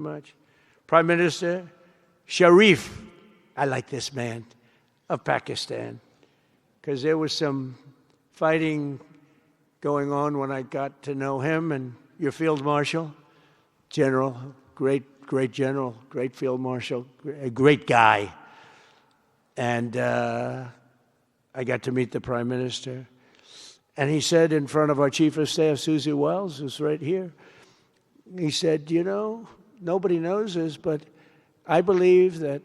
much. Prime Minister Sharif, I like this man, of Pakistan, because there was some fighting going on when I got to know him, and your Field Marshal, General, great general, great Field Marshal, a great guy. And I got to meet the Prime Minister. And he said in front of our Chief of Staff, Susie Wells, who's right here, he said, you know, nobody knows this, but I believe that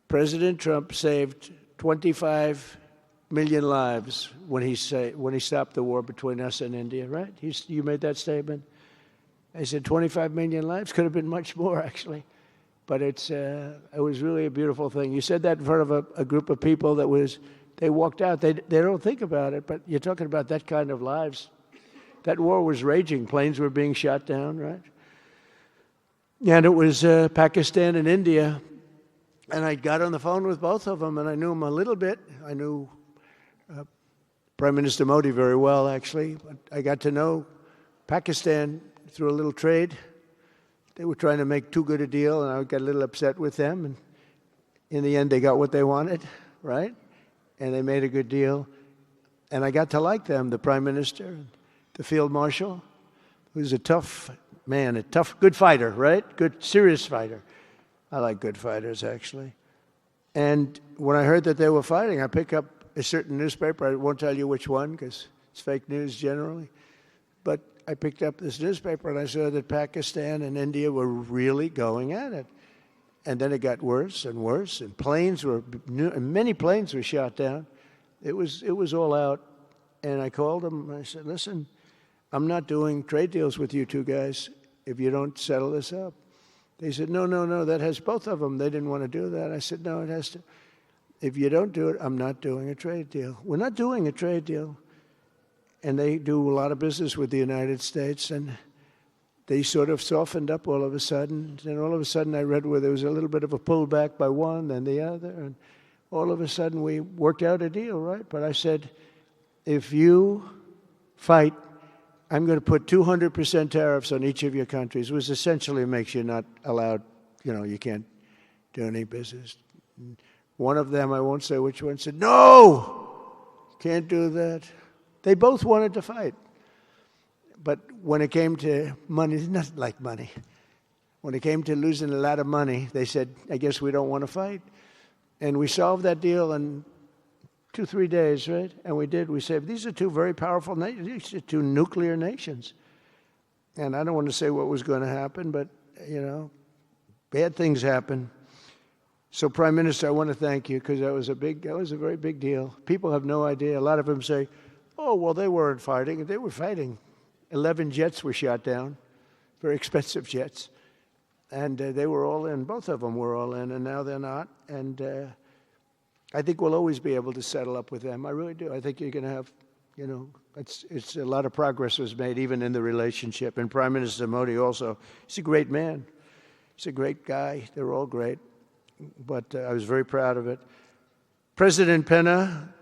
President Trump saved 25 million lives when he stopped the war between us and India, right? You made that statement? I said 25 million lives? Could have been much more, actually. But it was really a beautiful thing. You said that in front of a group of people they walked out. They don't think about it, but you're talking about that kind of lives. That war was raging. Planes were being shot down, right? And it was Pakistan and India. And I got on the phone with both of them, and I knew them a little bit. I knew Prime Minister Modi very well, actually. But I got to know Pakistan through a little trade. They were trying to make too good a deal, and I got a little upset with them. And in the end, they got what they wanted, right? And they made a good deal. And I got to like them, the Prime Minister, the Field Marshal, who's a tough man, good fighter, right? Good, serious fighter. I like good fighters, actually. And when I heard that they were fighting, I picked up a certain newspaper. I won't tell you which one, because it's fake news generally. But I picked up this newspaper, and I saw that Pakistan and India were really going at it. And then it got worse and worse, and many planes were shot down. It was all out. And I called them, and I said, listen, I'm not doing trade deals with you two guys if you don't settle this up. They said, no, that has both of them. They didn't want to do that. I said, no, it has to. If you don't do it, I'm not doing a trade deal. We're not doing a trade deal. And they do a lot of business with the United States, and they sort of softened up all of a sudden. And all of a sudden I read where there was a little bit of a pullback by one, then the other, and all of a sudden we worked out a deal, right? But I said, if you fight, I'm going to put 200% tariffs on each of your countries, which essentially makes you not allowed, you can't do any business. One of them, I won't say which one, said, no, can't do that. They both wanted to fight. But when it came to money, it's not like money. When it came to losing a lot of money, they said, I guess we don't want to fight. And we solved that deal in 2-3 days, right? And we did. We said, these are two very powerful nations. These are two nuclear nations. And I don't want to say what was going to happen, but, bad things happen. So, Prime Minister, I want to thank you, because that was a very big deal. People have no idea. A lot of them say, oh, well, they weren't fighting. They were fighting. 11 jets were shot down, very expensive jets. And they were all in. Both of them were all in, and now they're not. And I think we'll always be able to settle up with them. I really do. I think you're going to have, it's a lot of progress was made even in the relationship. And Prime Minister Modi also, he's a great man. He's a great guy. They're all great. But I was very proud of it. President Pena